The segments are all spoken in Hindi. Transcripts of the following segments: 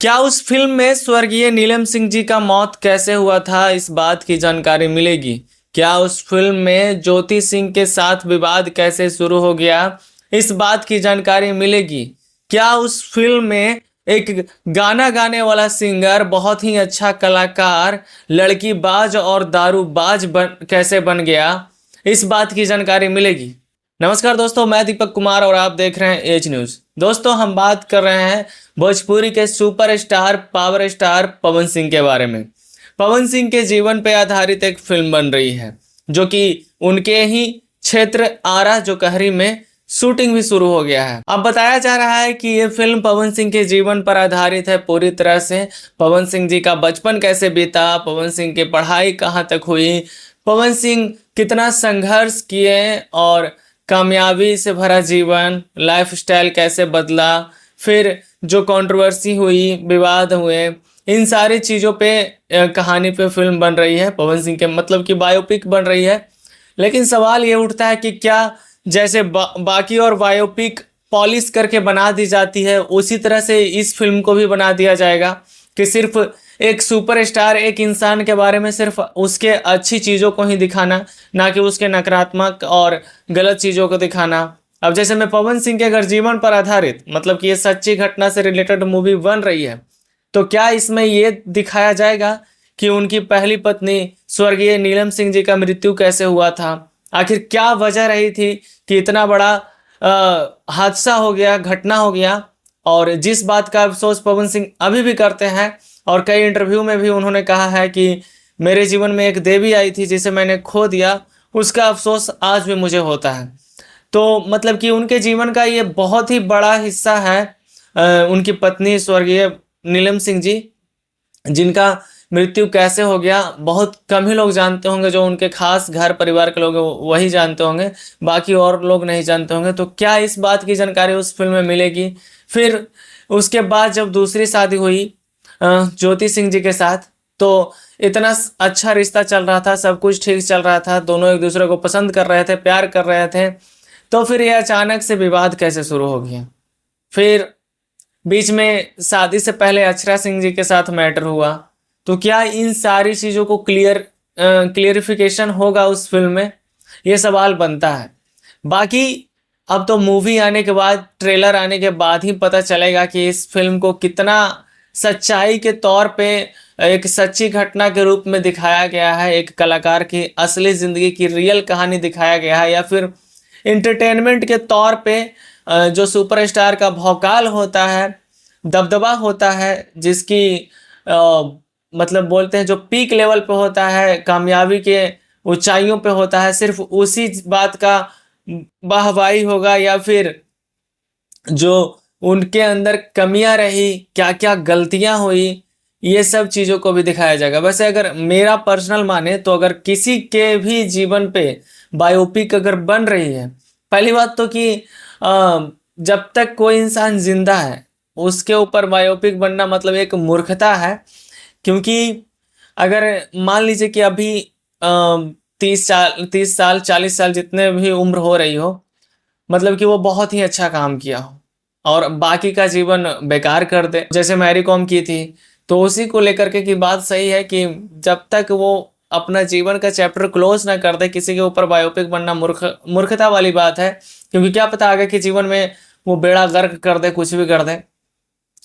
क्या उस फिल्म में स्वर्गीय नीलम सिंह जी का मौत कैसे हुआ था, इस बात की जानकारी मिलेगी। क्या उस फिल्म में ज्योति सिंह के साथ विवाद कैसे शुरू हो गया, इस बात की जानकारी मिलेगी। क्या उस फिल्म में एक गाना गाने वाला सिंगर, बहुत ही अच्छा कलाकार, लड़की बाज और दारूबाज कैसे बन गया, इस बात की जानकारी मिलेगी। नमस्कार दोस्तों, मैं दीपक कुमार और आप देख रहे हैं एज न्यूज। दोस्तों, हम बात कर रहे हैं भोजपुरी के superstar power star Pawan Singh के बारे में। पवन सिंह के जीवन पर आधारित एक फिल्म बन रही है, जो कि उनके ही क्षेत्र आरा जोकहरी में शूटिंग भी शुरू हो गया है। अब बताया जा रहा है कि ये फिल्म पवन सिंह के जीवन पर आधारित है पूरी तरह से। पवन सिंह जी का बचपन कैसे बीता, पवन सिंह की पढ़ाई कहाँ तक हुई, पवन सिंह कितना संघर्ष किए और कामयाबी से भरा जीवन, लाइफस्टाइल कैसे बदला, फिर जो कंट्रोवर्सी हुई, विवाद हुए, इन सारी चीज़ों पे कहानी पे फिल्म बन रही है। पवन सिंह के मतलब कि बायोपिक बन रही है। लेकिन सवाल ये उठता है कि क्या जैसे बाकी और बायोपिक पॉलिश करके बना दी जाती है, उसी तरह से इस फिल्म को भी बना दिया जाएगा कि सिर्फ एक सुपरस्टार, एक इंसान के बारे में सिर्फ उसके अच्छी चीज़ों को ही दिखाना, ना कि उसके नकारात्मक और गलत चीज़ों को दिखाना। अब जैसे मैं पवन सिंह के अगर जीवन पर आधारित, मतलब कि ये सच्ची घटना से रिलेटेड मूवी बन रही है, तो क्या इसमें ये दिखाया जाएगा कि उनकी पहली पत्नी स्वर्गीय नीलम सिंह जी का मृत्यु कैसे हुआ था, आखिर क्या वजह रही थी कि इतना बड़ा हादसा हो गया, घटना हो गया। और जिस बात का अफसोस पवन सिंह अभी भी करते हैं, और कई इंटरव्यू में भी उन्होंने कहा है कि मेरे जीवन में एक देवी आई थी जिसे मैंने खो दिया, उसका अफसोस आज भी मुझे होता है। तो मतलब कि उनके जीवन का ये बहुत ही बड़ा हिस्सा है उनकी पत्नी स्वर्गीय नीलम सिंह जी, जिनका मृत्यु कैसे हो गया बहुत कम ही लोग जानते होंगे। जो उनके खास घर परिवार के लोग वही जानते होंगे, बाकी और लोग नहीं जानते होंगे। तो क्या इस बात की जानकारी उस फिल्म में मिलेगी। फिर उसके बाद जब दूसरी शादी हुई ज्योति सिंह जी के साथ, तो इतना अच्छा रिश्ता चल रहा था, सब कुछ ठीक चल रहा था, दोनों एक दूसरे को पसंद कर रहे थे, प्यार कर रहे थे। तो फिर ये अचानक से विवाद कैसे शुरू हो गया। फिर बीच में शादी से पहले अक्षरा सिंह जी के साथ मैटर हुआ। तो क्या इन सारी चीज़ों को क्लियरिफिकेशन होगा उस फिल्म में, ये सवाल बनता है। बाकी अब तो मूवी आने के बाद, ट्रेलर आने के बाद ही पता चलेगा कि इस फिल्म को कितना सच्चाई के तौर पे, एक सच्ची घटना के रूप में दिखाया गया है, एक कलाकार की असली ज़िंदगी की रियल कहानी दिखाया गया है, या फिर इंटरटेनमेंट के तौर पे जो सुपरस्टार का भौकाल होता है, दबदबा होता है, जिसकी मतलब बोलते हैं जो पीक लेवल पे होता है, कामयाबी के ऊंचाइयों पे होता है, सिर्फ उसी बात का वाहवाही होगा, या फिर जो उनके अंदर कमियां रही, क्या क्या गलतियां हुई, ये सब चीज़ों को भी दिखाया जाएगा। वैसे अगर मेरा पर्सनल माने तो अगर किसी के भी जीवन पे बायोपिक अगर बन रही है, पहली बात तो कि जब तक कोई इंसान जिंदा है उसके ऊपर बायोपिक बनना मतलब एक मूर्खता है। क्योंकि अगर मान लीजिए कि अभी 30 साल 40 साल जितने भी उम्र हो रही हो, मतलब कि वो बहुत ही अच्छा काम किया हो और बाकी का जीवन बेकार कर दे, जैसे मैरी कॉम की थी, तो उसी को लेकर के की बात सही है कि जब तक वो अपना जीवन का चैप्टर क्लोज ना कर दे, किसी के ऊपर बायोपिक बनना मूर्खता वाली बात है। क्योंकि क्या पता आगे के जीवन में वो बेड़ा गर्क कर दे, कुछ भी कर दे।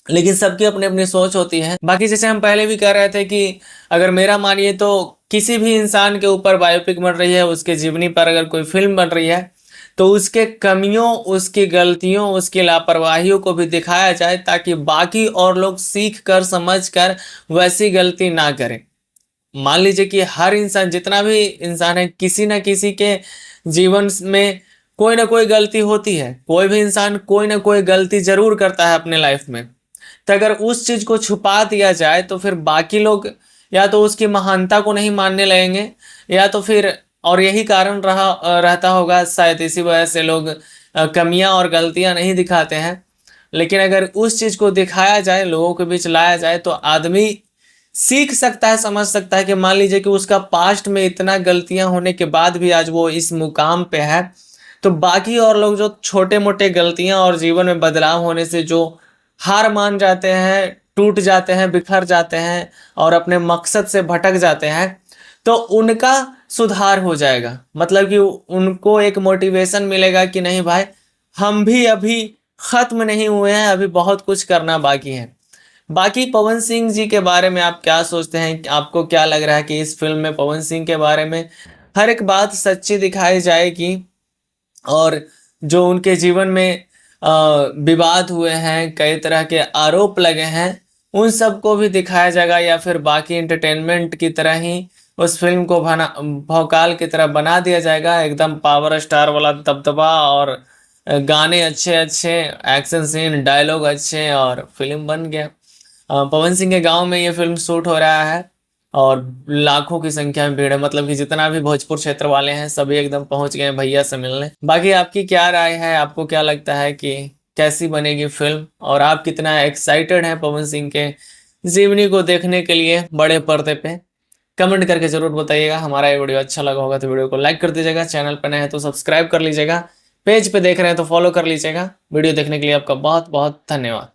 लेकिन सबकी अपनी अपनी सोच होती है। बाकी जैसे हम पहले भी कह रहे थे कि अगर मेरा मानिए तो किसी भी इंसान के ऊपर बायोपिक बन रही है, उसके जीवनी पर अगर कोई फिल्म बन रही है, तो उसके कमियों, उसकी गलतियों, उसकी लापरवाहियों को भी दिखाया जाए, ताकि बाकी और लोग सीख कर, समझ कर वैसी गलती ना करें। मान लीजिए कि हर इंसान, जितना भी इंसान है, किसी न किसी के जीवन में कोई ना कोई गलती होती है। कोई भी इंसान कोई ना कोई गलती जरूर करता है अपने लाइफ में। तो अगर उस चीज़ को छुपा दिया जाए तो फिर बाकी लोग या तो उसकी महानता को नहीं मानने लगेंगे, या तो फिर, और यही कारण रहता होगा शायद, इसी वजह से लोग कमियां और गलतियां नहीं दिखाते हैं। लेकिन अगर उस चीज़ को दिखाया जाए, लोगों के बीच लाया जाए, तो आदमी सीख सकता है, समझ सकता है कि मान लीजिए कि उसका पास्ट में इतना गलतियां होने के बाद भी आज वो इस मुकाम पे है, तो बाकी और लोग जो छोटे मोटे गलतियां और जीवन में बदलाव होने से जो हार मान जाते हैं, टूट जाते हैं, बिखर जाते हैं और अपने मकसद से भटक जाते हैं, तो उनका सुधार हो जाएगा। मतलब कि उनको एक मोटिवेशन मिलेगा कि नहीं भाई, हम भी अभी खत्म नहीं हुए हैं, अभी बहुत कुछ करना बाकी है। बाकी पवन सिंह जी के बारे में आप क्या सोचते हैं? आपको क्या लग रहा है कि इस फिल्म में पवन सिंह के बारे में हर एक बात सच्ची दिखाई जाएगी, और जो उनके जीवन में विवाद हुए हैं, कई तरह के आरोप लगे हैं, उन सबको भी दिखाया जाएगा, या फिर बाकी एंटरटेनमेंट की तरह ही उस फिल्म को बना भौकाल की तरह बना दिया जाएगा, एकदम पावर स्टार वाला दबदबा, और गाने अच्छे अच्छे, एक्शन सीन, डायलॉग अच्छे, और फिल्म बन गया। पवन सिंह के गांव में ये फिल्म शूट हो रहा है, और लाखों की संख्या में भीड़ है। मतलब कि जितना भी भोजपुर क्षेत्र वाले हैं सभी एकदम पहुंच गए हैं भैया से मिलने। बाकी आपकी क्या राय है? आपको क्या लगता है कि कैसी बनेगी फिल्म, और आप कितना एक्साइटेड हैं पवन सिंह के जीवनी को देखने के लिए बड़े पर्दे पे? कमेंट करके जरूर बताइएगा। हमारा ये वीडियो अच्छा लगा होगा तो वीडियो को लाइक कर दीजिएगा, चैनल पर नए हैं तो सब्सक्राइब कर लीजिएगा, पेज पे देख रहे हैं तो फॉलो कर लीजिएगा। वीडियो देखने के लिए आपका बहुत बहुत धन्यवाद।